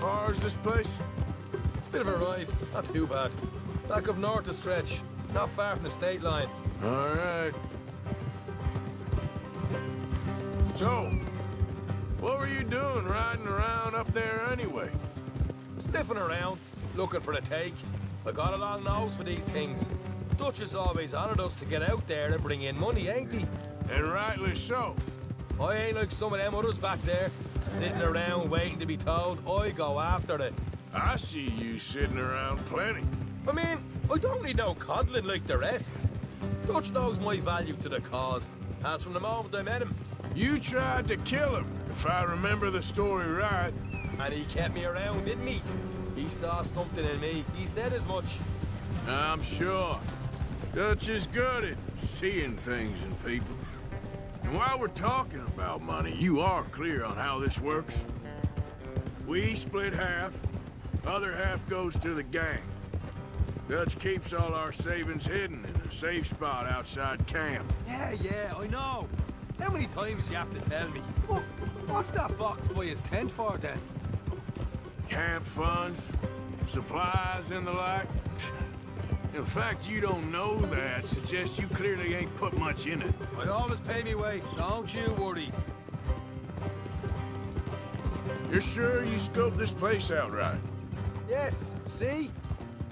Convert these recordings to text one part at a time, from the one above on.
far is this place? It's a bit of a ride, not too bad. Back up north a stretch, not far from the state line. All right. So, what were you doing riding around up there anyway? Sniffing around, looking for the take. I got a long nose for these things. Dutch has always honoured us to get out there and bring in money, ain't he? And rightly so. I ain't like some of them others back there, sitting around waiting to be told. I go after it. I see you sitting around plenty. I mean, I don't need no coddling like the rest. Dutch knows my value to the cause, as from the moment I met him. You tried to kill him, if I remember the story right. And he kept me around, didn't he? He saw something in me. He said as much. I'm sure. Dutch is good at seeing things in people. And while we're talking about money, you are clear on how this works? We split half, other half goes to the gang. Dutch keeps all our savings hidden in a safe spot outside camp. Yeah, I know. How many times you have to tell me? What's that box by his tent for, then? Camp funds, supplies, and the like. The fact you don't know that suggests you clearly ain't put much in it. I always pay me way, don't you worry. You're sure you scoped this place out right? Yes, see?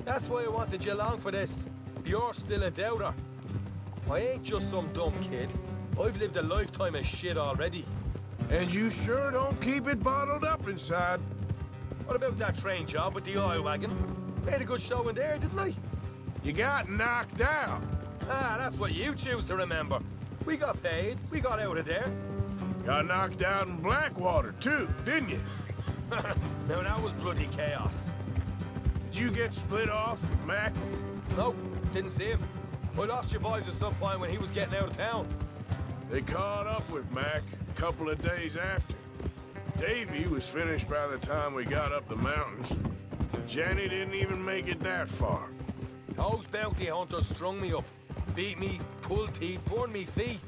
That's why I wanted you along for this. You're still a doubter. I ain't just some dumb kid. I've lived a lifetime of shit already. And you sure don't keep it bottled up inside. What about that train job with the oil wagon? Made a good show in there, didn't I? You got knocked out. Ah, that's what you choose to remember. We got paid. We got out of there. Got knocked out in Blackwater, too, didn't you? Now, that was bloody chaos. Did you get split off with Mac? Nope, didn't see him. I lost your boys at some point when he was getting out of town. They caught up with Mac a couple of days after. Davey was finished by the time we got up the mountains. Jenny didn't even make it that far. Those bounty hunters strung me up, beat me, pulled teeth, burned me feet.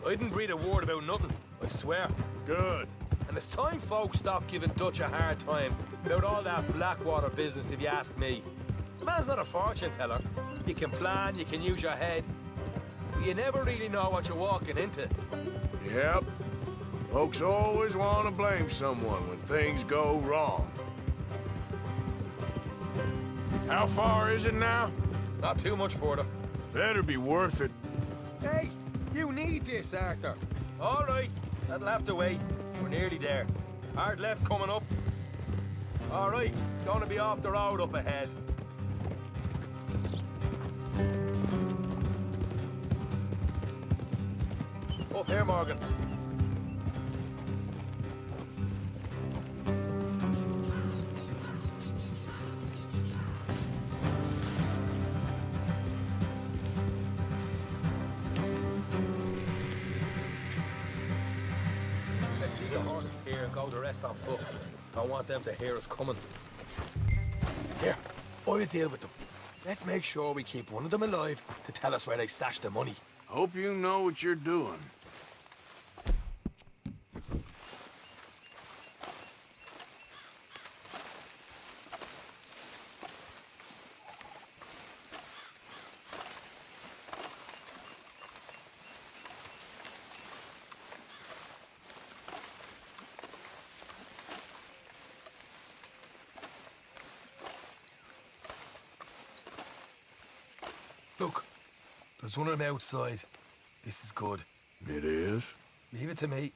I didn't breathe a word about nothing, I swear. Good. And it's time folks stopped giving Dutch a hard time about all that Blackwater business, if you ask me. The man's not a fortune teller. You can plan, you can use your head. But you never really know what you're walking into. Yep. Folks always want to blame someone when things go wrong. How far is it now? Not too much further. Better be worth it. Hey, you need this, Arthur. All right, that'll have to wait. We're nearly there. Hard left coming up. All right, it's going to be off the road up ahead. Up here, Morgan. Let's leave the horses here and go the rest on foot. Don't want them to hear us coming. Here, I'll deal with them. Let's make sure we keep one of them alive to tell us where they stashed the money. Hope you know what you're doing. Look, there's one of them outside. This is good. It is? Leave it to me.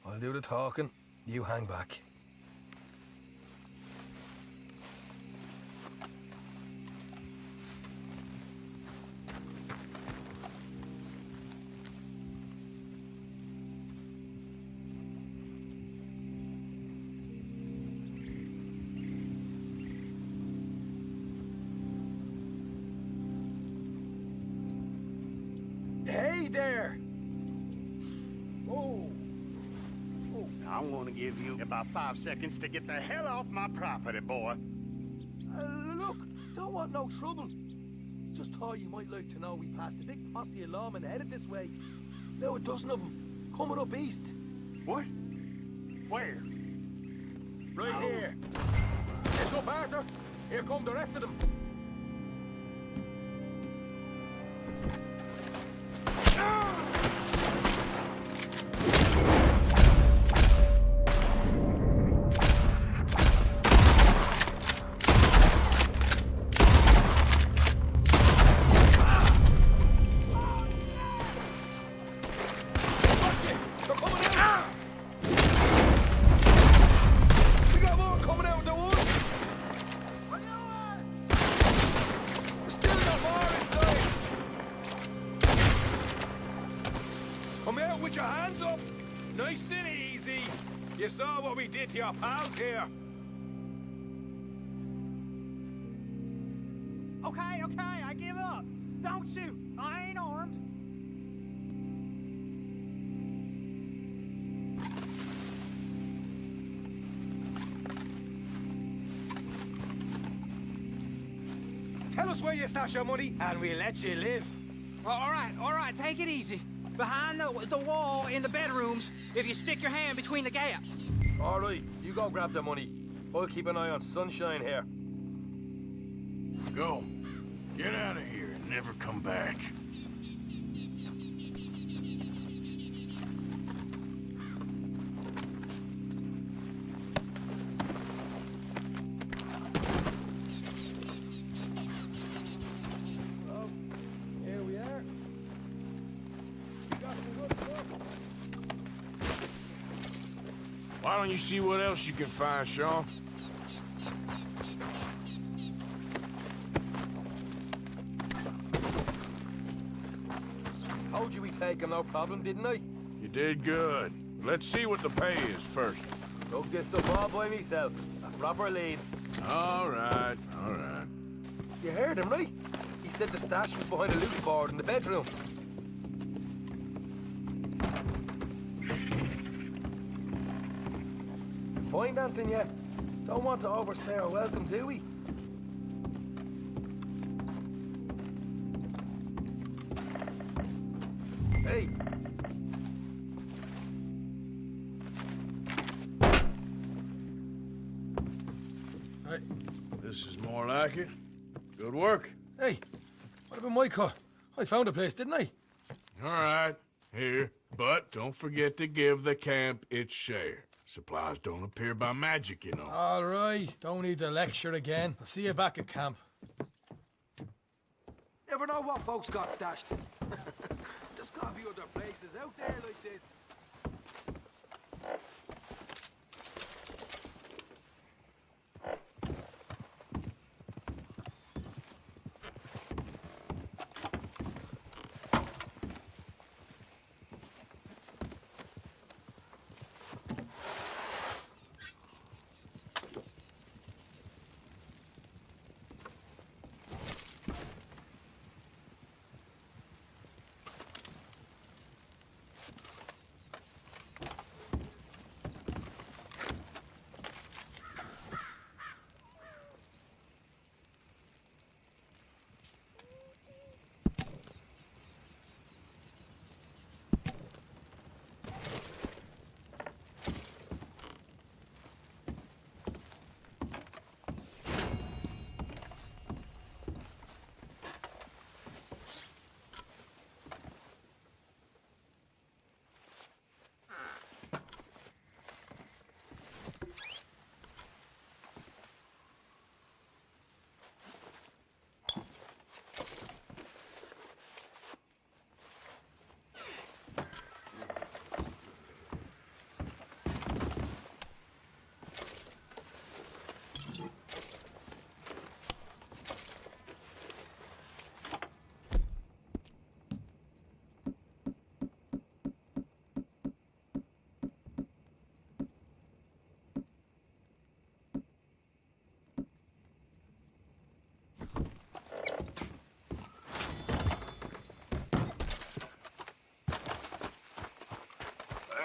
I'll do the talking. You hang back. Hey there! Oh. I want to give you about 5 seconds to get the hell off my property, boy. Look, don't want no trouble. Just thought you might like to know we passed a big posse of lawmen headed this way. Now a dozen of them, coming up east. What? Where? Right here. Finish up, Arthur. Here come the rest of them. Come out with your hands up. Nice and easy. You saw what we did to your pals here. Okay, I give up. Don't shoot. I ain't armed. Tell us where you stash your money, and we'll let you live. All right, take it easy. Behind the wall in the bedrooms, if you stick your hand between the gap. All right, you go grab the money. I'll keep an eye on Sunshine here. Go. Get out of here and never come back. Well, here we are. You got some good stuff. Why don't you see what else you can find, Sean? Told you we'd take him, no problem, didn't I? You did good. Let's see what the pay is first. Dug this up all by myself. A proper lead. All right, all right. You heard him, right? He said the stash was behind a loot board in the bedroom. Find anything yet? Don't want to overstay our welcome, do we? Hey! Hey, this is more like it. Good work. Hey! What about my car? I found a place, didn't I? All right, here. But don't forget to give the camp its share. Supplies don't appear by magic, you know. All right. Don't need to lecture again. I'll see you back at camp. Never know what folks got stashed. Just gotta be other places out there like this.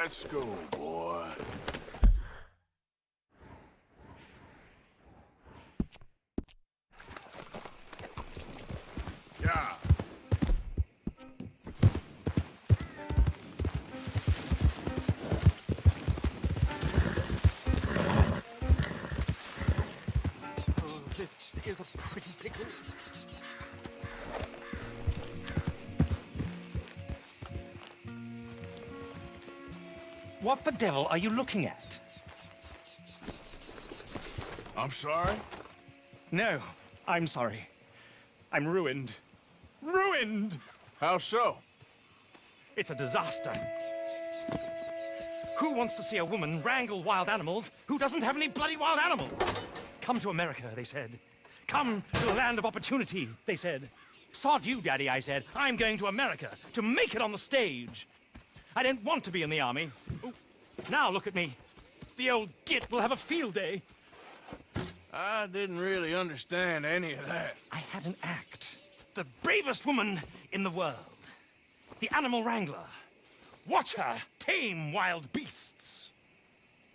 Let's go, boy. Yeah. What the devil are you looking at? I'm sorry? No, I'm sorry. I'm ruined. Ruined! How so? It's a disaster. Who wants to see a woman wrangle wild animals who doesn't have any bloody wild animals? Come to America, they said. Come to the land of opportunity, they said. Sod you, Daddy, I said. I'm going to America to make it on the stage. I didn't want to be in the army. Ooh. Now look at me. The old git will have a field day. I didn't really understand any of that. I had an act. The bravest woman in the world. The animal wrangler. Watch her tame wild beasts.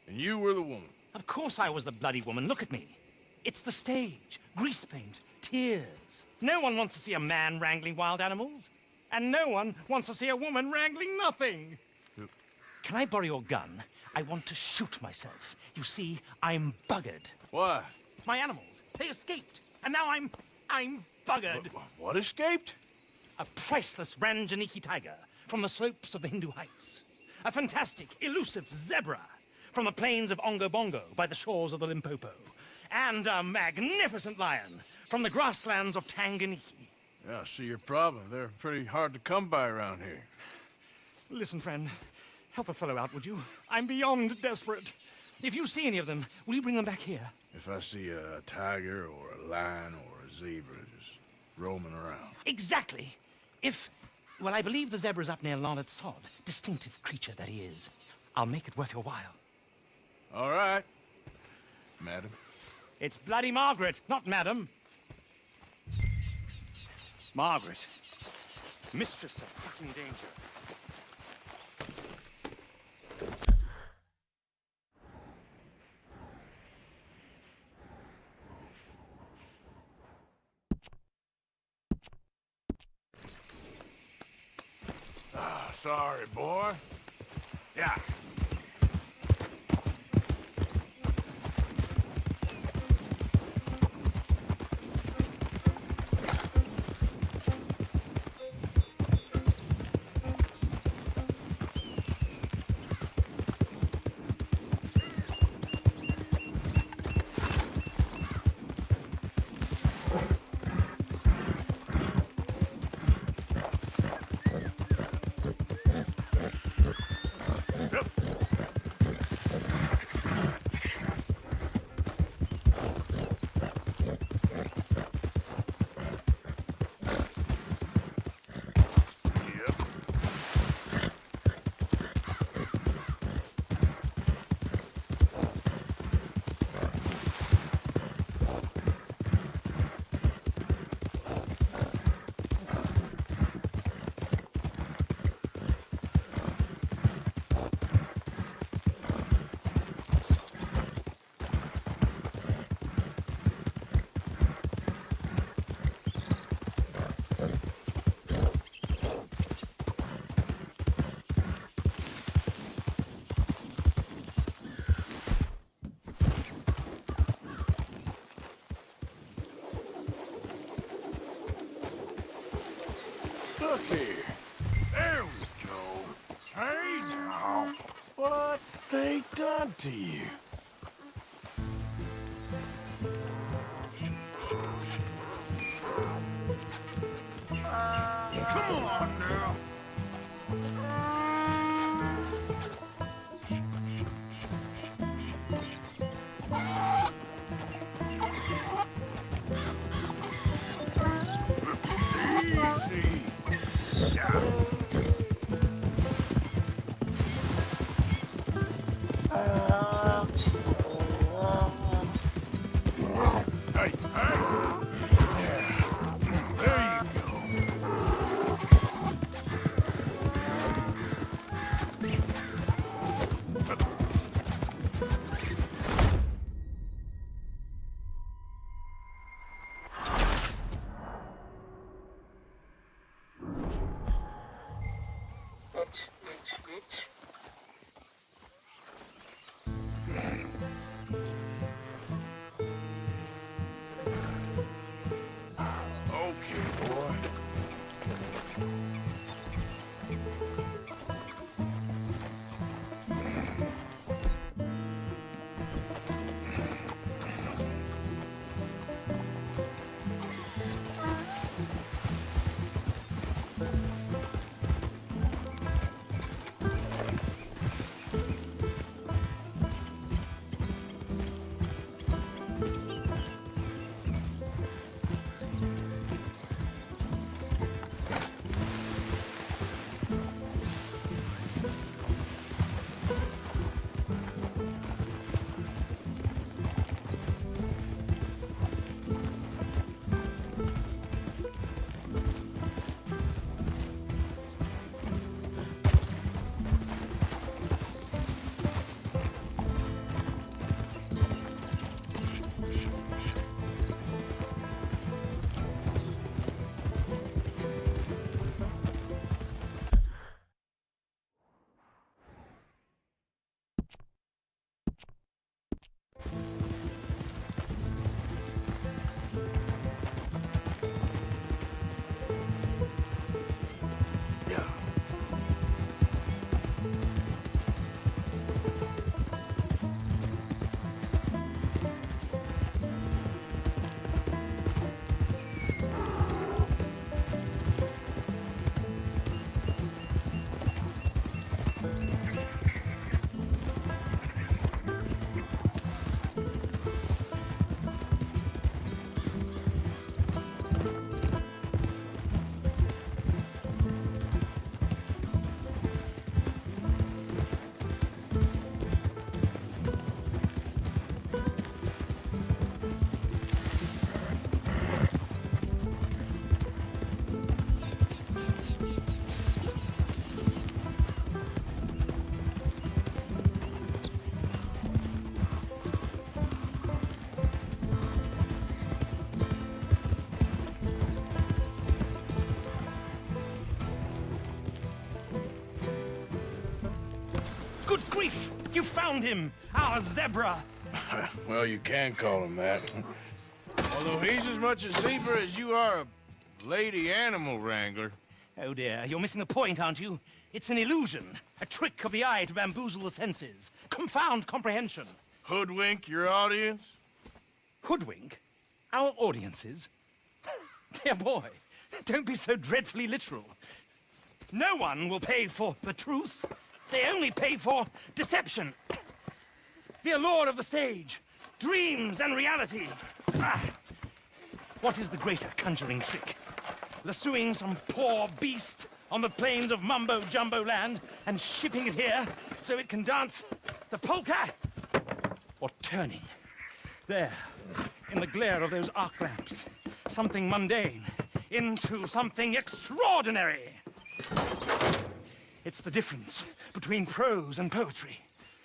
And you were the woman. Of course I was the bloody woman. Look at me. It's the stage. Grease paint. Tears. No one wants to see a man wrangling wild animals. And no one wants to see a woman wrangling nothing. Can I borrow your gun? I want to shoot myself. You see, I'm buggered. Why? My animals, they escaped. And now I'm buggered. What escaped? A priceless Ranjaniki tiger from the slopes of the Hindu Heights. A fantastic, elusive zebra from the plains of Ongo Bongo by the shores of the Limpopo. And a magnificent lion from the grasslands of Tanganyika. Yeah, I see your problem. They're pretty hard to come by around here. Listen, friend, help a fellow out, would you? I'm beyond desperate. If you see any of them, will you bring them back here? If I see a tiger or a lion or a zebra just roaming around. Exactly. Well, I believe the zebra's up near Larned Sod. Distinctive creature that he is. I'll make it worth your while. All right, madam. It's bloody Margaret, not madam. Margaret. Mistress of fucking danger. Sorry, boy. Yeah. Look here. There we go. Hey now. What they done to you? Come on now. Easy. Yeah. Hey, hey. Yeah. There you go. Okay, boy. Good grief! You found him! Our zebra! Well, you can call him that. Although he's as much a zebra as you are a lady animal wrangler. Oh dear, you're missing the point, aren't you? It's an illusion. A trick of the eye to bamboozle the senses. Confound comprehension. Hoodwink your audience? Hoodwink? Our audiences? Dear boy, don't be so dreadfully literal. No one will pay for the truth. They only pay for deception. The allure of the stage. Dreams and reality. Ah. What is the greater conjuring trick? Lassoing some poor beast on the plains of mumbo-jumbo land and shipping it here so it can dance the polka? Or turning, there, in the glare of those arc lamps, something mundane into something extraordinary? It's the difference between prose and poetry.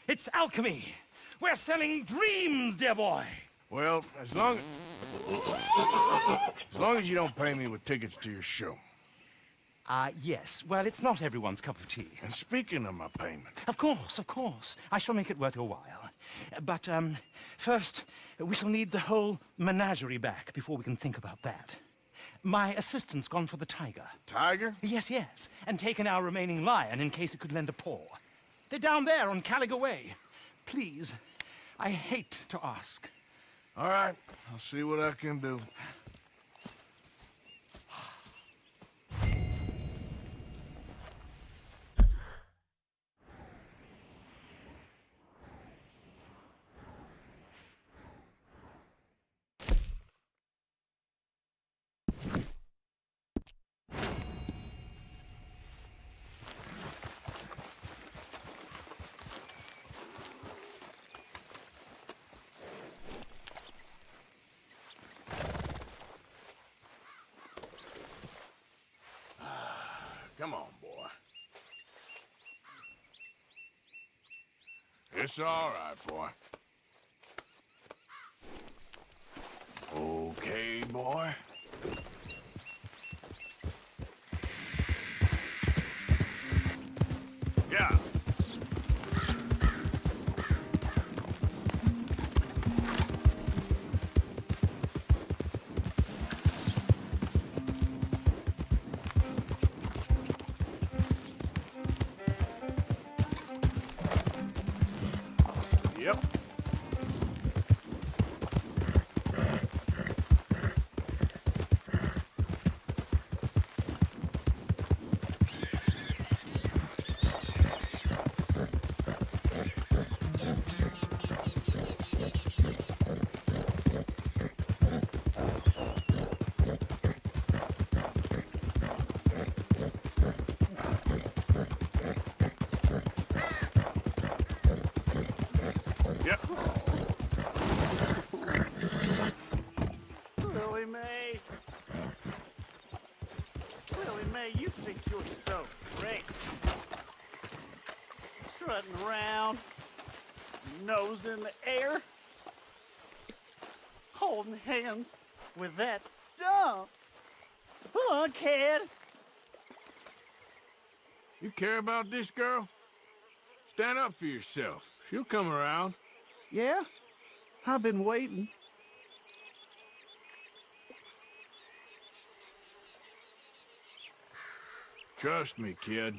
It's alchemy. We're selling dreams, dear boy. Well, as long as you don't pay me with tickets to your show. Yes. Well, it's not everyone's cup of tea. And speaking of my payment, Of course. I shall make it worth your while. But, first, we shall need the whole menagerie back before we can think about that. My assistant's gone for the tiger. Tiger? Yes, and taken our remaining lion in case it could lend a paw. They're down there on Caliga Way. Please, I hate to ask. All right, I'll see what I can do. Come on, boy. It's all right, boy. Okay, boy. Yeah. Yep. Yep. Willie Mae. Willie Mae, you think you're so great. Strutting around, nose in the air, holding hands with that dumb lunkhead. You care about this girl? Stand up for yourself. She'll come around. Yeah, I've been waiting. Trust me, kid.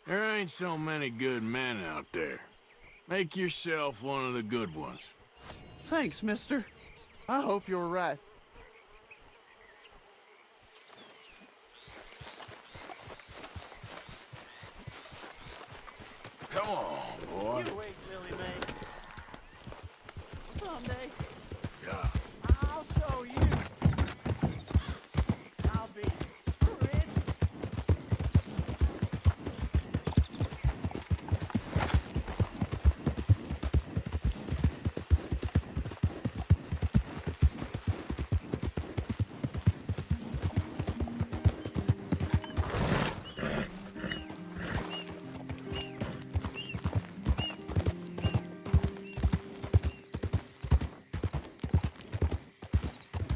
There ain't so many good men out there. Make yourself one of the good ones. Thanks, mister. I hope you're right. Come on, boy. You wait, Willie Mae. Someday, Yeah. I'll show you. I'll be rich.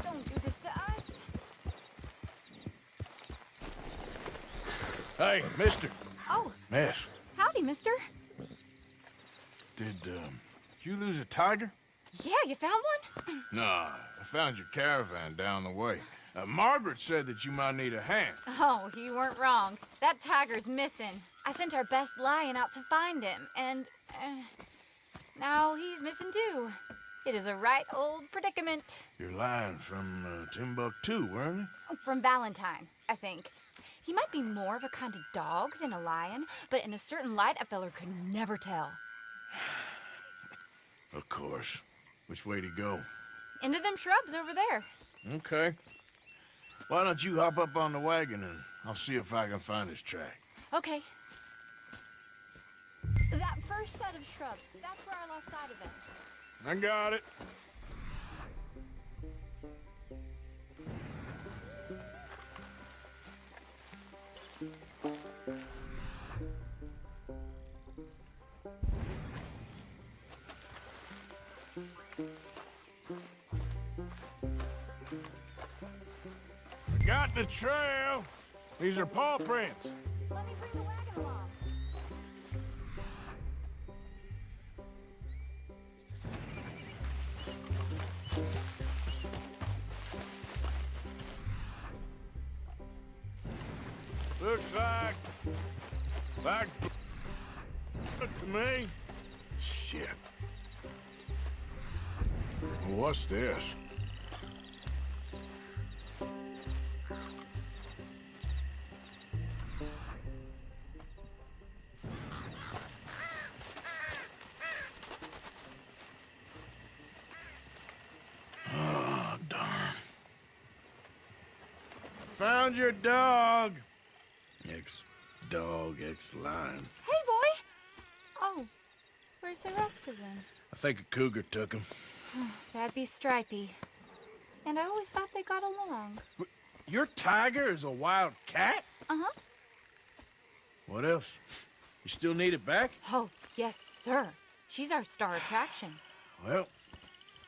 Don't do this to us. Hey, mister. Oh, Miss. howdy, mister. Did you lose a tiger? Yeah, you found one? Nah, I found your caravan down the way. Margaret said that you might need a hand. Oh, you weren't wrong. That tiger's missing. I sent our best lion out to find him, and now he's missing too. It is a right old predicament. Your lion from Timbuktu, weren't From Valentine, I think. He might be more of a kind of dog than a lion, but in a certain light, a feller could never tell. he? Of course. Which way to go? Into them shrubs over there. Okay. Why don't you hop up on the wagon and I'll see if I can find his track. Okay. That first set of shrubs, that's where I lost sight of him. I got it. Got the trail. These are paw prints. Let me bring the wagon along. Looks like to me. Shit. What's this? Oh, darn. Found your dog. Ex-dog, ex-lion. Hey, boy! Oh, where's the rest of them? I think a cougar took him. That'd be Stripey. And I always thought they got along. Your tiger is a wild cat? Uh-huh. What else? You still need it back? Oh, yes, sir. She's our star attraction. Well,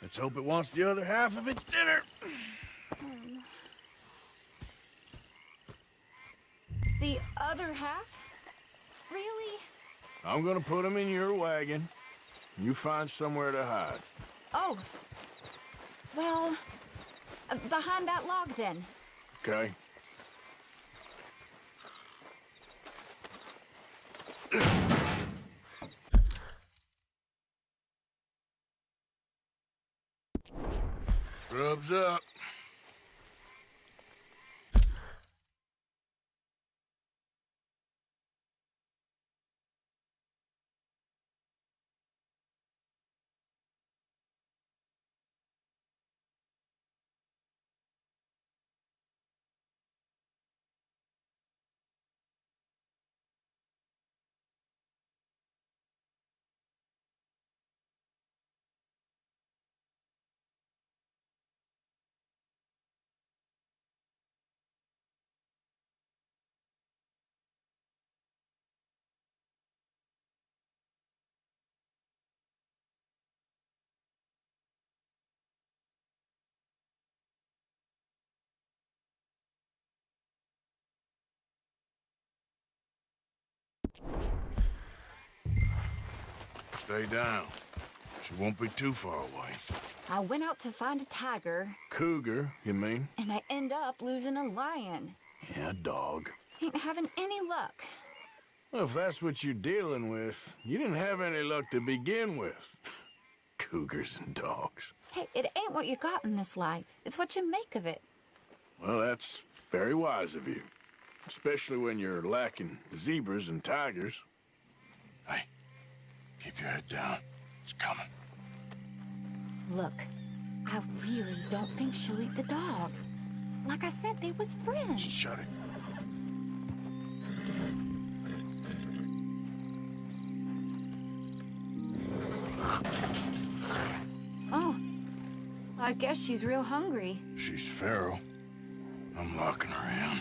let's hope it wants the other half of its dinner. The other half? Really? I'm gonna put him in your wagon. You find somewhere to hide. Oh. Well, behind that log, then. Okay? Grub's up. Stay down. She won't be too far away. I went out to find a tiger, Cougar, you mean? and I end up losing a lion. Yeah, dog. Ain't having any luck. Well, if that's what you're dealing with, you didn't have any luck to begin with. Cougars and dogs. Hey, it ain't what you got in this life. It's what you make of it. Well, that's very wise of you. Especially when you're lacking zebras and tigers. Hey, keep your head down. It's coming. Look, I really don't think she'll eat the dog. Like I said, they was friends. Shut it. Oh, I guess she's real hungry. She's feral. I'm locking her in.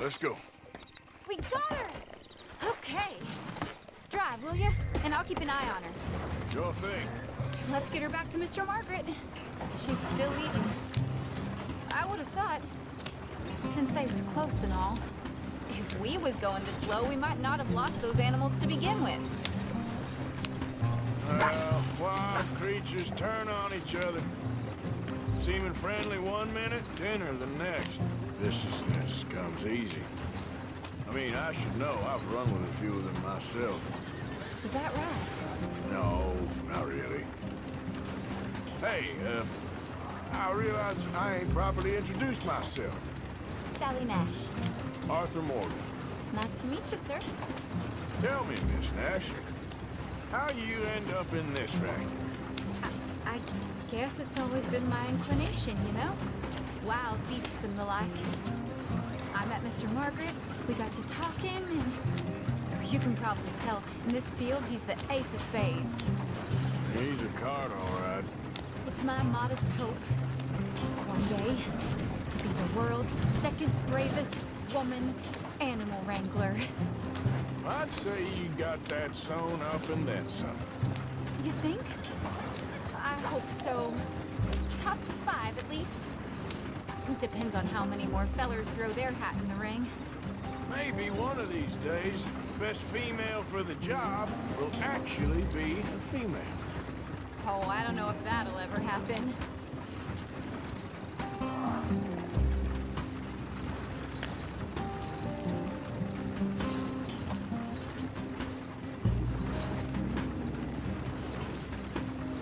Let's go. We got her! Okay. Drive, will you? And I'll keep an eye on her. Sure thing. Let's get her back to Mr. Margaret. She's still eating. I would have thought, since they was close and all, if we was going this slow, we might not have lost those animals to begin with. Wild creatures turn on each other. Seeming friendly one minute, dinner the next. Viciousness comes easy. I mean, I should know. I've run with a few of them myself. Is that right? No, not really. Hey, I realize I ain't properly introduced myself. Sally Nash. Arthur Morgan. Nice to meet you, sir. Tell me, Miss Nash, how you end up in this racket? I guess it's always been my inclination, you know? Wild beasts and the like. I met Mr. Margaret, we got to talking, and you can probably tell, in this field, he's the ace of spades. He's a card, all right. It's my modest hope, one day, to be the world's second bravest woman animal wrangler. I'd say you got that sewn up and then some. You think? I hope so. Top 5, at least. It depends on how many more fellers throw their hat in the ring. Maybe one of these days, the best female for the job will actually be a female. Oh, I don't know if that'll ever happen.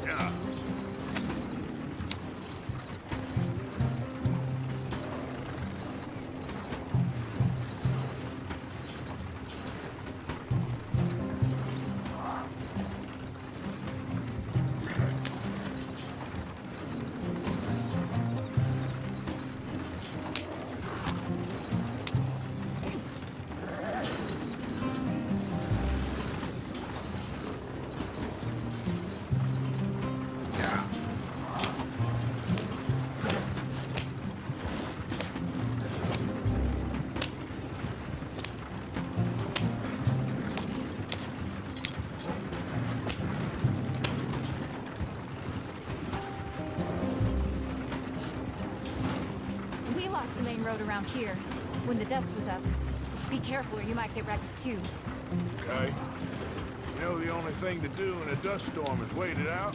Yeah. We lost the main road around here when the dust was up. Be careful or you might get wrecked too. Okay. You know the only thing to do in a dust storm is wait it out?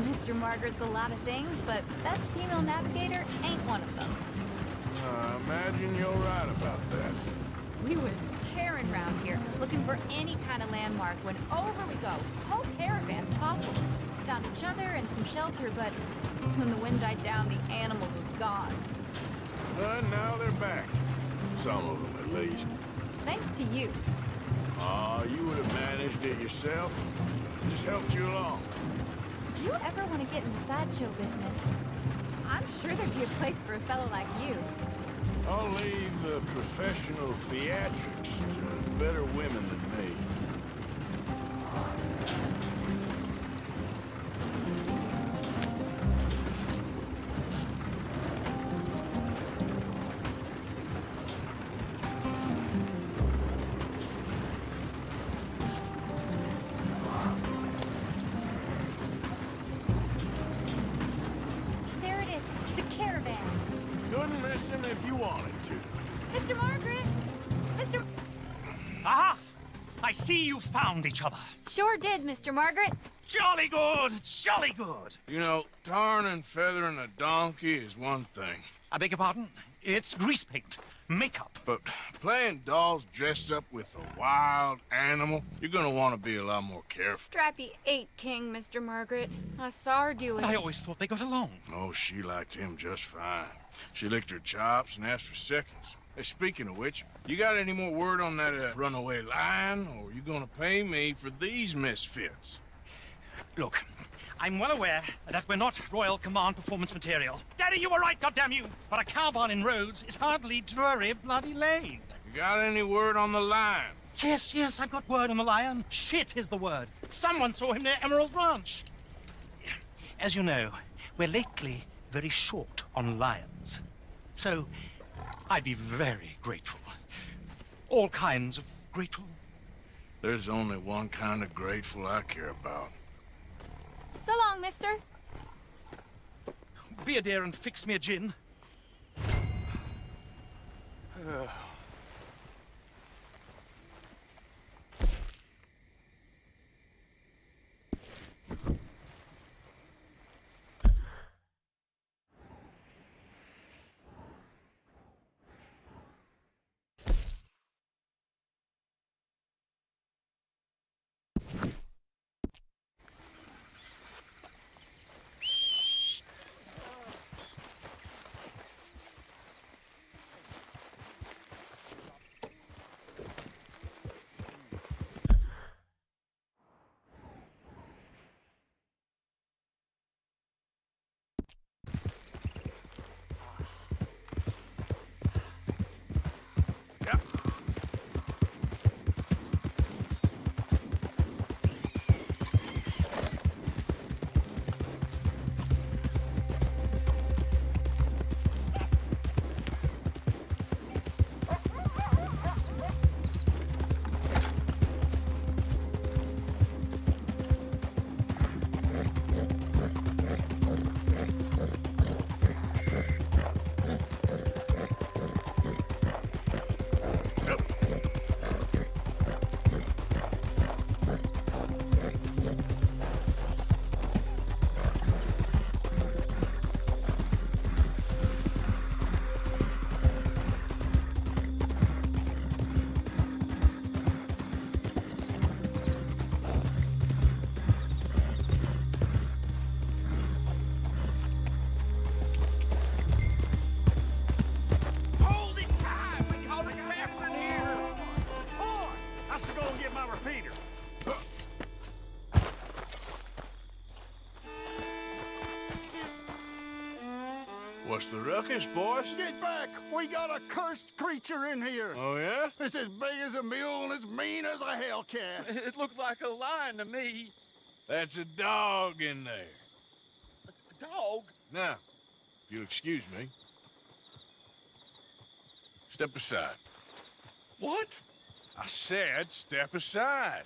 Mr. Margaret's a lot of things, but best female navigator ain't one of them. I imagine you're right about that. We was tearing around here, looking for any kind of landmark when over we go. Whole caravan toppled. Found each other and some shelter, but when the wind died down, the animals was gone. But now they're back. Some of them, at least. Thanks to you. Aw, you would have managed it yourself. Just helped you along. If you ever want to get in the sideshow business, I'm sure there'd be a place for a fellow like you. I'll leave the professional theatrics to better women than me. There it is, the caravan. Couldn't miss him if you wanted to. Mr. Margaret! Mr. Aha! I see you found each other. Sure did, Mr. Margaret. Jolly good, jolly good. You know, tarring and feathering a donkey is one thing. I beg your pardon? It's grease paint, makeup. But playing dolls dressed up with a wild animal, you're gonna want to be a lot more careful. Strappy ate King, Mr. Margaret. I saw her do it. I always thought they got along. Oh, she liked him just fine. She licked her chops and asked for seconds. Hey, speaking of which, you got any more word on that runaway lion, or are you gonna pay me for these misfits? Look, I'm well aware that we're not Royal Command performance material. Daddy, you were right, goddamn you! But a cowbarn in Rhodes is hardly Drury Bloody Lane. You got any word on the lion? Yes, I've got word on the lion. Shit is the word. Someone saw him near Emerald Ranch. As you know, we're lately very short on lions. So, I'd be very grateful all kinds of grateful. There's only one kind of grateful I care about. So long, mister. Be a dear and fix me a gin. Hold it tight! We call it tapping here! Boy, I should go and get my repeater. What's the ruckus, boys? Get back! We got a cursed creature in here! Oh, yeah? It's as big as a mule and as mean as a hellcat. It looked like a lion to me. That's a dog in there. A dog? Now, if you'll excuse me, step aside. What? I said step aside.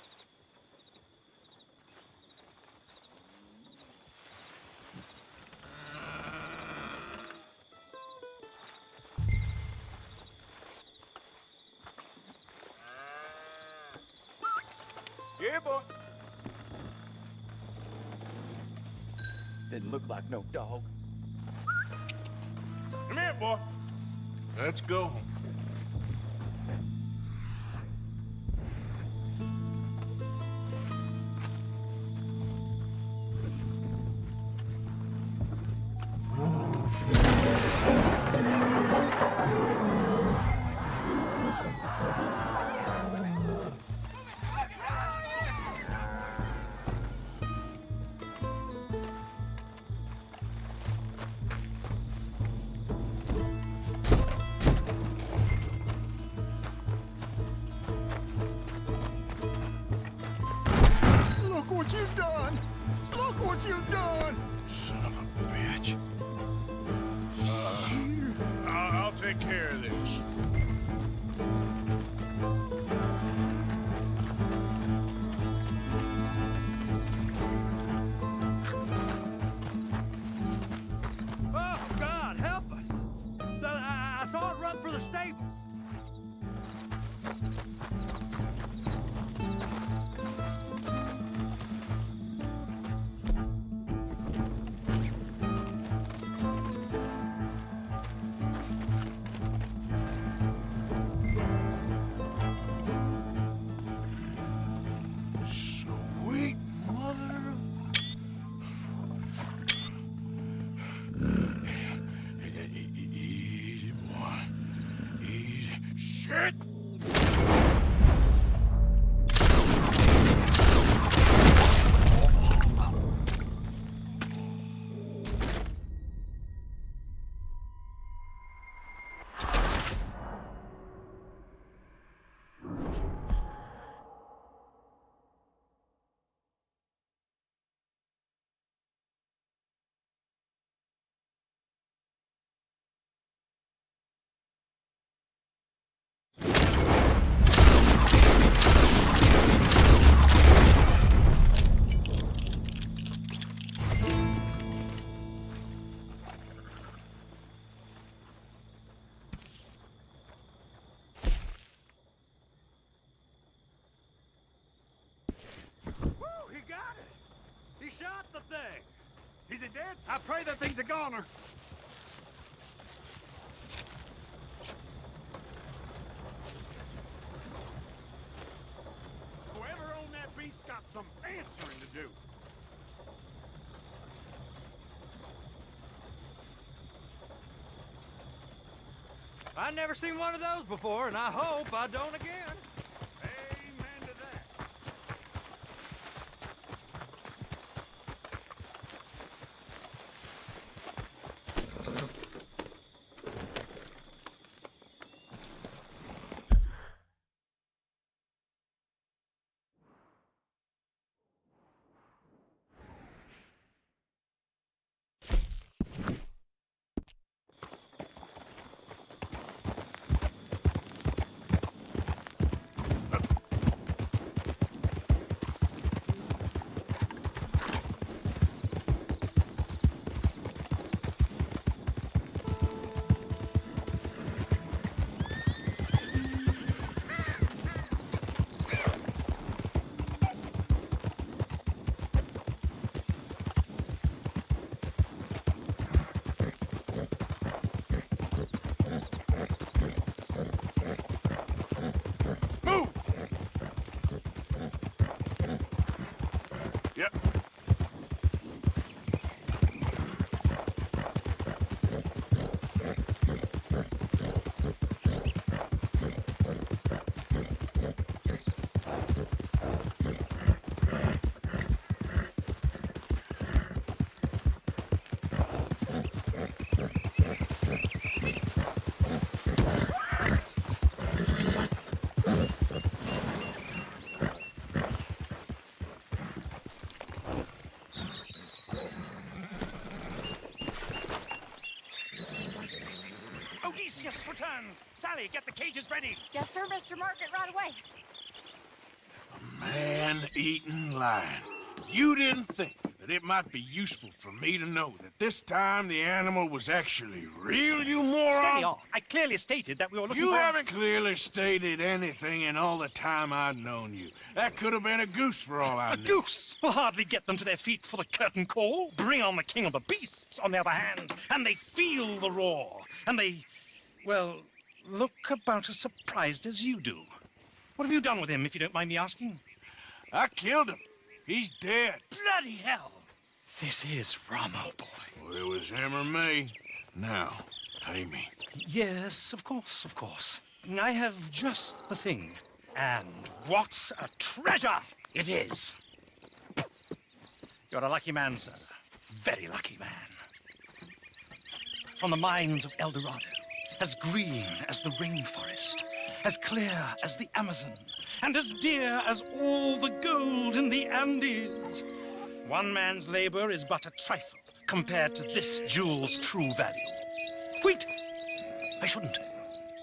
Yeah, boy. Didn't look like no dog. Come here, boy. Let's go home. Look what you've done! Look what you've done! Son of a bitch. I'll take care of this. Oh, God, help us! I saw it run for the stables. Sweet mother of... Easy, boy. Easy. Shit! He shot the thing. Is it dead? I pray that thing's a goner. Whoever owned that beast's got some answering to do. I never seen one of those before, and I hope I don't again. Amen to that. Yep. Odysseus returns. Sally, get the cages ready. Yes, sir, Mr. Margaret, right away. Man-eating lion. You didn't think that it might be useful for me to know that this time the animal was actually real, you moron? Steady on. I clearly stated that we were looking You for... haven't clearly stated anything in all the time I've known you. That could have been a goose for all I A knew. goose will hardly get them to their feet for the curtain call. Bring on the king of the beasts, on the other hand, and they feel the roar. And they, well, look about as surprised as you do. What have you done with him, if you don't mind me asking? I killed him. He's dead. Bloody hell! This is Ramo, boy. Well, it was him or me. Now, pay me. Yes, of course, of course. I have just the thing. And what a treasure it is! You're a lucky man, sir. Very lucky man. From the mines of El Dorado, as green as the rainforest, as clear as the Amazon, and as dear as all the gold in the Andes. One man's labor is but a trifle compared to this jewel's true value. Wait! I shouldn't.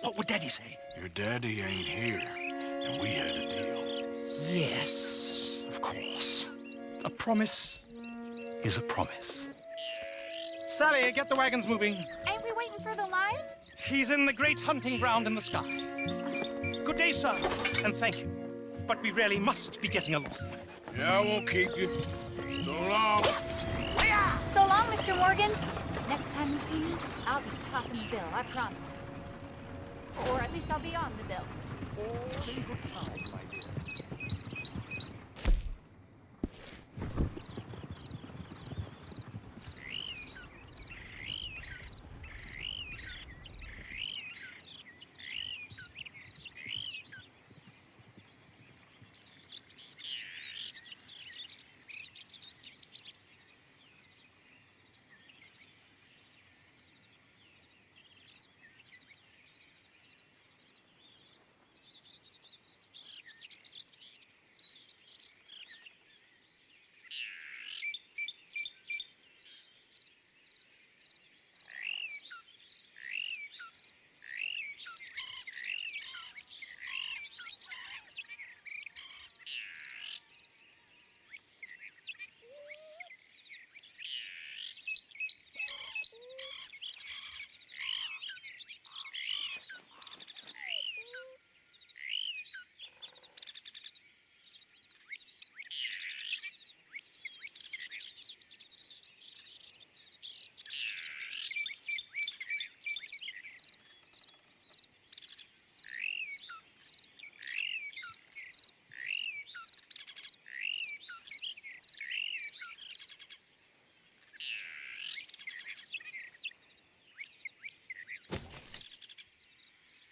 What would Daddy say? Your daddy ain't here, and we had a deal. Yes, of course. A promise is a promise. Sally, get the wagons moving. Ain't we waiting for the lion? He's in the great hunting ground in the sky. Good day, sir, and thank you. But we really must be getting along. Yeah, I won't keep you. So long. So long, Mr. Morgan. Next time you see me, I'll be topping the bill, I promise. Or at least I'll be on the bill. All in good time.